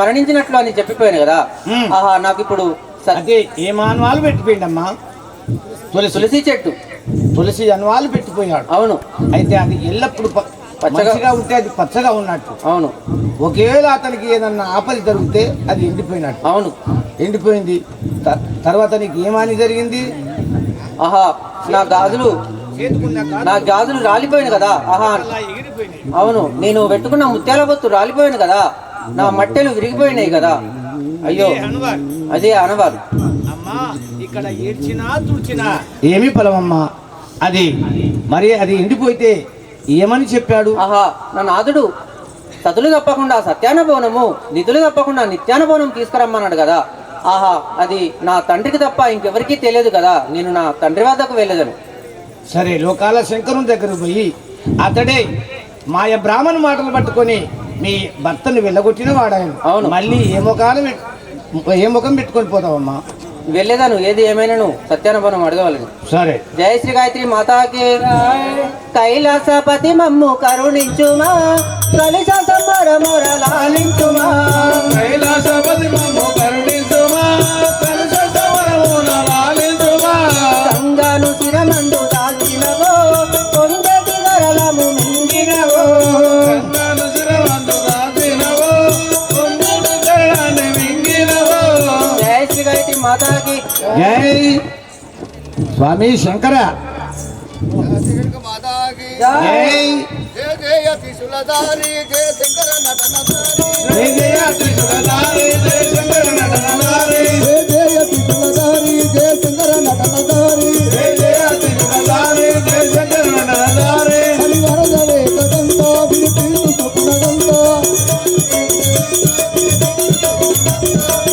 మరణించినట్లు అని చెప్పిపోయాను కదా ఆహా నాకు ఇప్పుడు అదే ఏ మానవాలు పెట్టిపోయిందమ్మా తులసి చెట్టు తులసి అన్వాలు పెట్టిపోయాడు అవును అయితే అది ఎల్లప్పుడు పచ్చగా ఉంటే అది పచ్చగా ఉన్నట్టు అవును ఒకవేళ అతనికి ఏదన్నా ఆపద జరిగితే అది ఎండిపోయినట్టు అవును ఎండిపోయింది తర్వాత నీకు ఏమని జరిగింది ఆహా నా గాజులు రాలిపోయాను కదా. ఆహా అవును, నేను పెట్టుకున్న ముత్యాల బొత్తు రాలిపోయాను కదా. నా మట్టెలు విరిగిపోయినాయి కదా. అయ్యో అదే అనవారు. ఇక్కడ ఏడ్చినా తుడిచినా ఏమీ ఫలమమ్మా. అది మరి అది ఎండిపోతే ఏమని చెప్పాడు? ఆహా నా నాదుడు సతులు తప్పకుండా సత్యానుభవనము, నిధులు తప్పకుండా నిత్యానుభవనం తీసుకురమ్మన్నాడు కదా. ఆహా అది నా తండ్రికి తప్ప ఇంకెవరికీ తెలియదు కదా. నేను నా తండ్రి వద్దకు వెళ్ళేదను. సరే, లోకాల శంకరుని దగ్గరకు పోయి అతడే మాయ బ్రాహ్మణ మాటలు పట్టుకొని మీ భర్తను వెళ్ళగొట్టిన వాడాయను. అవును. మళ్ళీ ఏ ముఖం పెట్టుకొని పోతావమ్మా? వెళ్ళేదాను. ఏది ఏమైనాను సత్యానుభవం అడగవలను. సరే. జయ శ్రీ గాయత్రి మాతాకి. కైలాసపతి మమ్ము కరుణించుమా, కలిస సంబరముర లాలించుమా. కైలాసపతి మమ్ము కరుణించుమా, కలిస సంబరముర లాలించుమా. గంగాను శిరమందు దాల్చినవో, కొండటి గరలము మింగినవో. గంగాను శిరమందు దాల్చినవో, కొండటి గరలని మింగినవో. జయ శ్రీ గాయత్రి మాతాకి. జై స్వామి శంకర. జై జయ జయ త్రిశూలధారి జయ శంకర నటనధారి. జయ జయ త్రిశూలధారి జయ శంకర నటనధారి. జయ జయ త్రిశూలధారి జయ శంకర నటనధారి. జయ జయ త్రిశూలధారి జయ శంకర నటనధారి. హరివరద వేదంత వినిపించు స్వప్నదంత.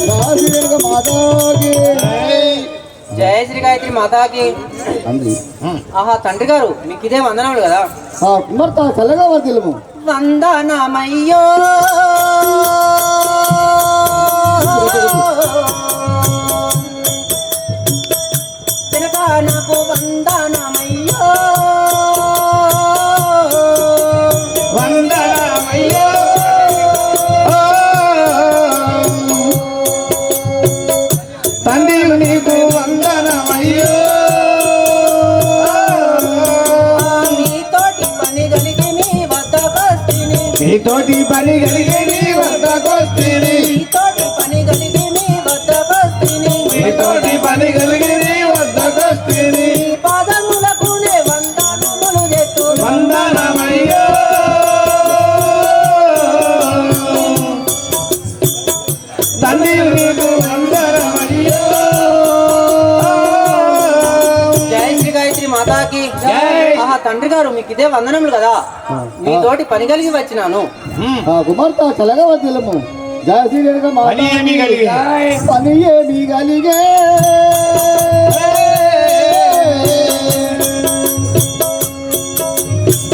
రాజుగర్గ మాతాకి. జయ శ్రీ గాయత్రి మాతాకి. ఆహా తండ్రి గారు, మీకు ఇదే వందనములు కదా. కుమార్తె చల్లగా వర్దిల్లము. వందనమయ్యో నాకు వందనమయ్యో వందనమయ్యో. తండ్రి నీకు వందనమయ్యో. మీతోటి పని కలిగి మీ వద్దకొస్తిని. నీతోటి పని కలిగి నీ వద్దకొస్తిని. మీతోటి పని కలిగి మీ వద్దకొస్తిని. నీతోటి పని కలిగి నీ వద్దకొస్తిని. మీ పాదములకు నే వందనములు చేస్తూ వందనమయ్యో. తండ్రి నీకు వందనమయ్యో. జయ శ్రీ గాయత్రి మాతాకి. జై. ఆహా తండ్రి గారు, మీకు ఇదే వందనములు కదా. మీతోటి పని కలిగి వచ్చినాను. కుమార్తె చల్లగా వర్దిల్లము. జయ శ్రీ గణక పని ఏమి కలిగి? పని ఏమి కలిగే.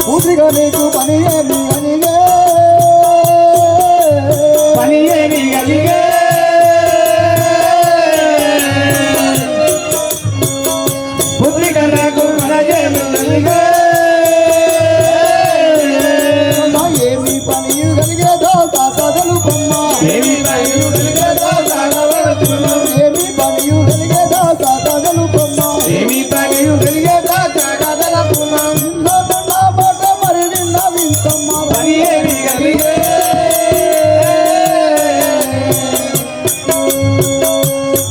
పూర్తిగా నీకు పని ఏమి కలిగే. పని ఏమి కలిగే. పుత్రిక నాకు మనజేమి కలిగే. ఏమి పని కలిగే దాసలు బొమ్మ. ఏమి పని కలిగే దాసగవరతును. ఏమి పని కలిగే దాసలు బొమ్మ. ఏమి పని కలిగే దాసగవరతును. మాట మరి నిన్న వింతమ్మ. పని ఏమి కలిగే.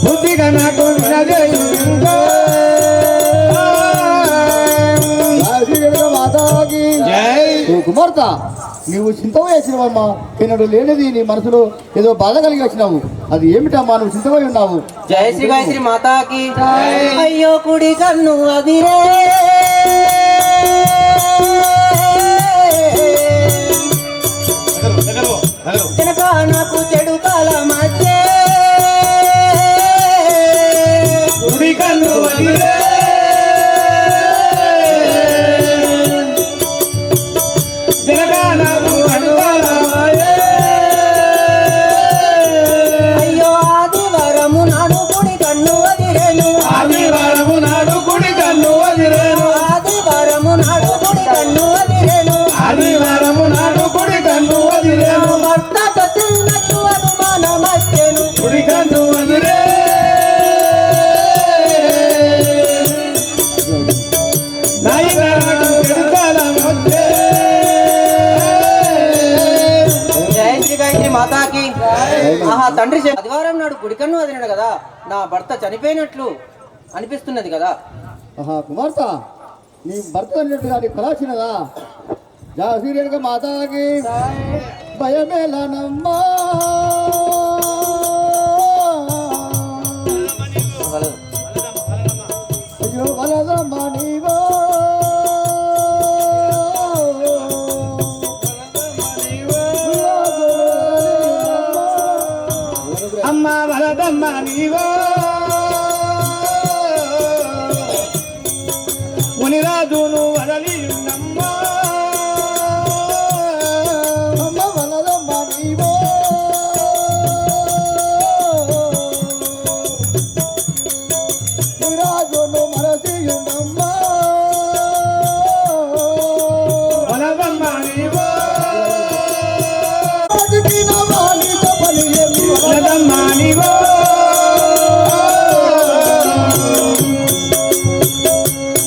పుత్రిక నాకు మనజేమి మాతాకి. జై. ఓ కుమార్తె, నీవు చింత వేసినవమ్మా. ఎన్నడు లేనిది నీ మనసులో ఏదో బాధ కలిగి వచ్చినావు. అది ఏమిటమ్మా నువ్వు చింతమై ఉన్నావు? జయ శ్రీ గాయత్రి మాతాకి. అయ్యో కుడి కన్ను అదిరే, వెనక నాకు చెడు కాల మధ్య. కుడి కన్ను వదిలే. జనగానము అనువాలమాయే. అయ్యో ఆదివారము నాడు కుడి కన్ను అదిరేను. ఆదివారము నాడు కుడి కన్ను వదిలేను. ఆదివారము నాడు కుడి కన్ను అదిరేను. ఆదివారము నాడు కుడి కన్ను వదిలేను. భర్త తచ్చినట్టు అనుమానమచ్చెను. కుడి కన్ను వదిలే. నాయనకు చెడుకాల మధ్య. జయ శ్రీ గాయత్రి మాతాకి. ఆహా తండ్రి ఆదివారం నాడు గుడికన్ను అదినాడు కదా. నా భర్త చనిపోయినట్లు అనిపిస్తున్నది కదా. ఆహా కుమార్తె నీ భర్త అన్నట్టుగా నీ కళ చిన్నదా జాసీరేడుగా మాతాకి భయమేలనమ్మా అయ్యో వలదమ్మా నీవో అమ్మ వరదమ్మ నీవో మునిరాజును వదలి ఉన్నమ్మా అమ్మ వలదమ్మా నీవో రాజును మరచియుండమ్మా వరదమ్మ నీవో రాజుకి నవానితో పని ఏమి వరదమ్మ నీవో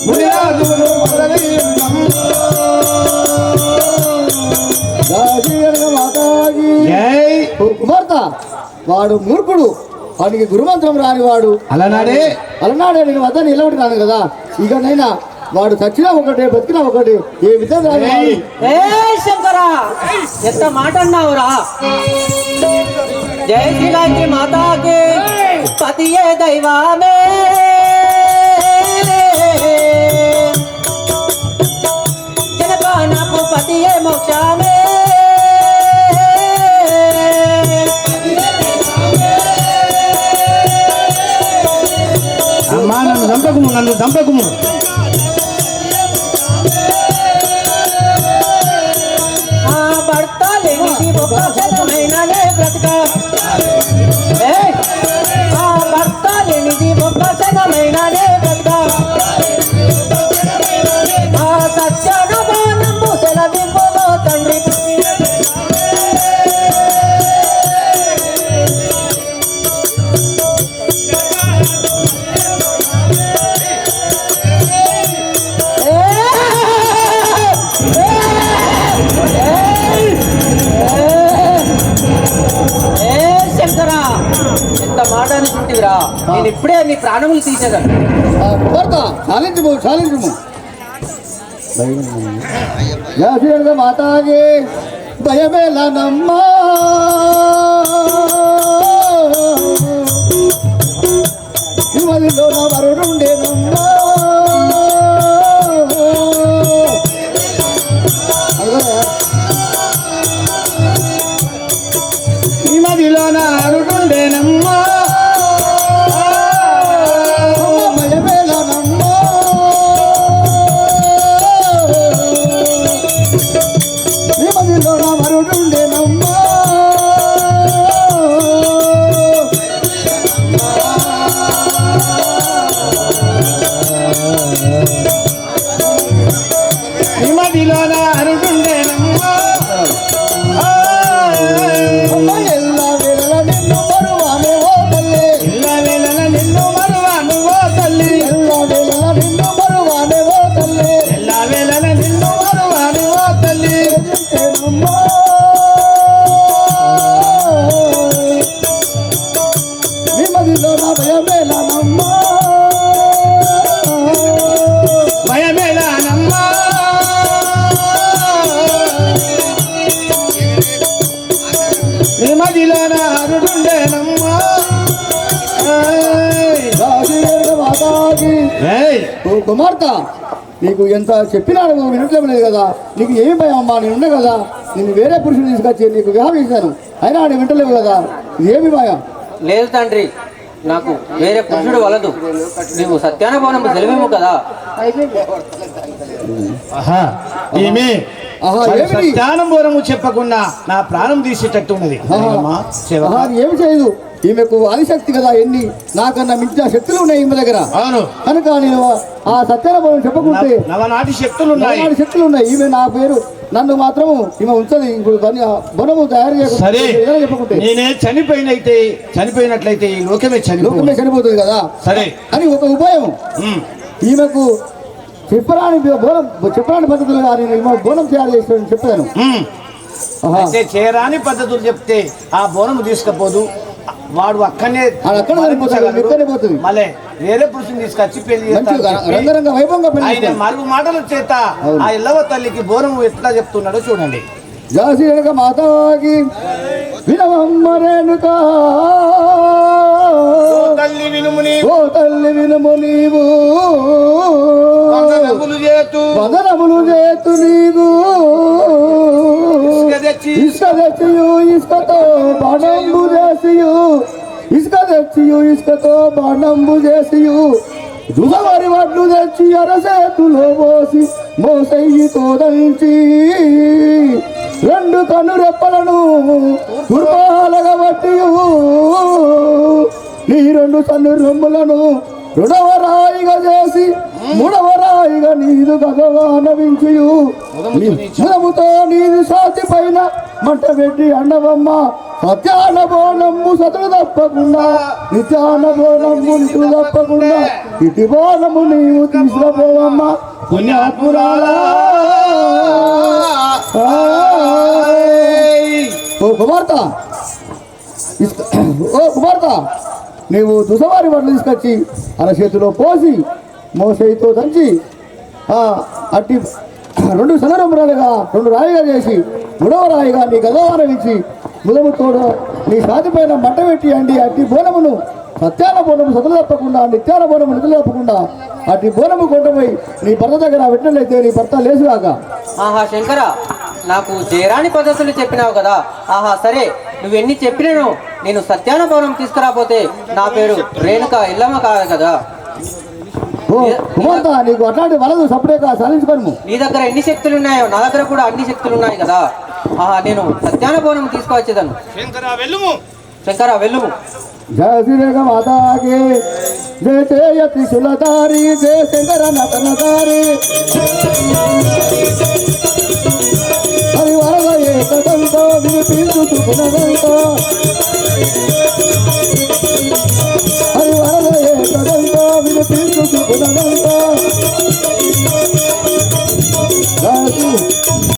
మునిరాజును వదలి ఉన్నమ్మా జాసీరేడుగా మాతాకి జై ఓ కుమార్తె వాడు మూర్ఖుడు వాడికి గురుమంత్రం రానివాడు అలనాడే అలనాడే నేను వద్ద నిలబడి రాను కదా ఇకనైనా వాడు చచ్చినా ఒకటే బతికినా ఒకటి ఏ విధంగా రానివాడు. ఏ శంకరా ఎంత మాట అన్నావురా జై శ్రీ గాయత్రి మాతాకి పతియే దైవామే జనకా నాకు పతియే మోక్షామే అమ్మా నన్ను చంపకుము ఆ భర్త లేనిది ఒక క్షణమైనానే బ్రతక ఏయ్! ఆ భర్త లేనిది ఒక క్షణమైనానే బ్రతక ఆ సత్యానుభానము సెలవింపులో తండ్రి శంకరా ఎంత మాట అనుకుంటురా నేను ఇప్పుడే నీ ప్రాణములు తీసేదాను కుమార్తె చాలించుము చాలించుము జాసీరేడుగా మాతాకి భయమేలనమ్మా ఇవదిలో నా వరుడుండేనమ్మా ఈ మదిలో నా అరుడుండేనమ్మా భయమేలనమ్మా ఇవదిలో నా వరుడుండేనమ్మా ఈ మదిలో నా అరుడుండేనమ్మా అమ్మ ఎల్లా వేళ నిన్ను మరువానే ఓ తల్లి ఇలా వేళల నిన్ను మరువాను ఓ తల్లి ఎల్లా వేళ నిన్ను మరువానే ఓ తల్లి ఇలా వేళల నిన్ను మరువాను ఓ తల్లి ప్రేమించేనమ్మా. నీ మదిలో నా భయమేలనమ్మా భయమేలానమ్మా ఈ మదిలో నా అరుడుండేనమ్మా జాసీరేడుగా మాతాకి ఏయ్ ఓ కుమార్తె నీకు ఎంత చెప్పినా నువ్వు వినట్లేదు లేదు కదా నీకు ఏమి భయం అమ్మా నేను ఉన్నా కదా నేను వేరే పురుషుని తీసుకొచ్చి నీకు వివాహం చేశాను అయినా నేను వింటలేవు కదా ఇది ఏమి భయం లేదు తండ్రి నాకు వేరే పురుషుడు వలదు నీవు సత్యానుభవనము తెలివేమో కదా ఆహా ఈమె ఆహా, ఏమిటి? సత్యానంబోరము చెప్పకుండా నా ప్రాణం తీసేటట్టు ఉన్నది అమ్మా, సేవక. ఆహా, ఏమి చేయదు ఈమెకు ఆదిశక్తి కదా ఎన్ని నాకన్నా మించిన శక్తులు ఉన్నాయి ఈమె దగ్గర అవును కనుక నేను ఆ సత్యానుభవం చెప్పకుంటే నవనాటి శక్తులు ఉన్నాయి నాలుగు శక్తులు ఉన్నాయి ఈమె నా పేరు నన్ను మాత్రము ఈమె ఉంచదు ఇప్పుడు దాన్ని ఆ బొనము తయారు సరే చేయకుండా చెప్పకుంటే నేనే చనిపోయినట్లయితే ఈ లోకమే లోకమే చనిపోతుంది చనిపోతుంది కదా సరే అని ఒక ఉపాయం ఉమ్. ఈమెకు చెప్పరాని బోనం చెప్పరాని పద్ధతులు కానీ ఈమె బోనం తయారు చేస్తాను చెప్పాను ఉమ్. ఆహా. అయితే చేయరాని పద్ధతులు చెప్తే ఆ బోనము తీసుకపోదు వాడు అక్కడనే వాడు అక్కడే చనిపోతాడు, ఇక్కడే పోతుంది. మళ్ళీ వేరే పురుషుని తీసుకొచ్చి పెళ్లి చేస్తా అని చెప్పి రంగరంగ వైభవంగా పెళ్లి ఆయన మరుగు మాటల చేత ఆ ఎల్లవ తల్లికి బోనం ఎట్లా చెప్తున్నాడో చూడండి. జాసి రేణుక మాతాకి వినవమ్మ రేణుక తల్లి వినుము ఓ తల్లి వినుము నీవు వందనములు చేతు నీవు ఇసుక తెచ్చి ఇసుకతో బాణంబు చేసియు ఇసుకతో బాణంబు చేసియు దుసవారి వడ్లు తెచ్చి అరసేతులో పోసి మోసయ్యితో దంచి రెండు కన్ను రెప్పలను దుర్బాలగా బట్టియు నీ రెండు సన్ను రొమ్ములను రుడవరాయిగా చేసి ముడవరాయిగా నీదు గగవానవించియు ముదముతో నీది సాతి పైన మంట పెట్టి అండవమ్మ సత్యాన బోనమ్ము సతులు తప్పకుండా నిత్యాన బోనమ్ము నితులు తప్పకుండా ఇటు బోనము నీవు తీసుకుపోవమ్మ పుణ్యాత్మురాలా. ఓ కుమార్తె నీవు దుసవారి వడ్లు తీసుకొచ్చి అరచేతిలో పోసి మోసైతో దంచి అట్టి రెండు సనరంబరాలుగా రెండు రాయిగా చేసి మూడవ రాయిగా నీ గదవానవించి ముదముతోడు నీ సాతి పైన మంట పెట్టి అండి అట్టి బోనమును సత్యాన బోనము సతులు తప్పకుండా నిత్యాన బోనము నిధులు తప్పకుండా అట్టి బోనము కొండపోయి నీ భర్త దగ్గర పెట్టినట్లయితే నీ భర్త లేచుగాక. ఆహా శంకర, నాకు జయరాని పద్ధతులు చెప్పినావు కదా. ఆహా సరే, నువ్వెన్ని చెప్పినాను నేను సత్యాన భవనం తీసుకురాపోతే నా పేరు రేణుక ఎల్లమ్మ కాదు కదా. ఓ కుమార్తె, నీకు అట్లాంటి వలదు సపరేట్గా సాధించుకోను. నీ దగ్గర ఎన్ని శక్తులు ఉన్నాయో నా దగ్గర కూడా అన్ని శక్తులు ఉన్నాయి కదా. ఆహా నేను సత్యాన భవనం తీసుకువచ్చేదాను. శంకర వెళ్ళుము. జయ శ్రీరేఖ మాతాకి జయ జయ త్రిశూలధారి జయ శంకర నటనధారి అది వరద ఏకదంతో వినిపించుకున్నదంతో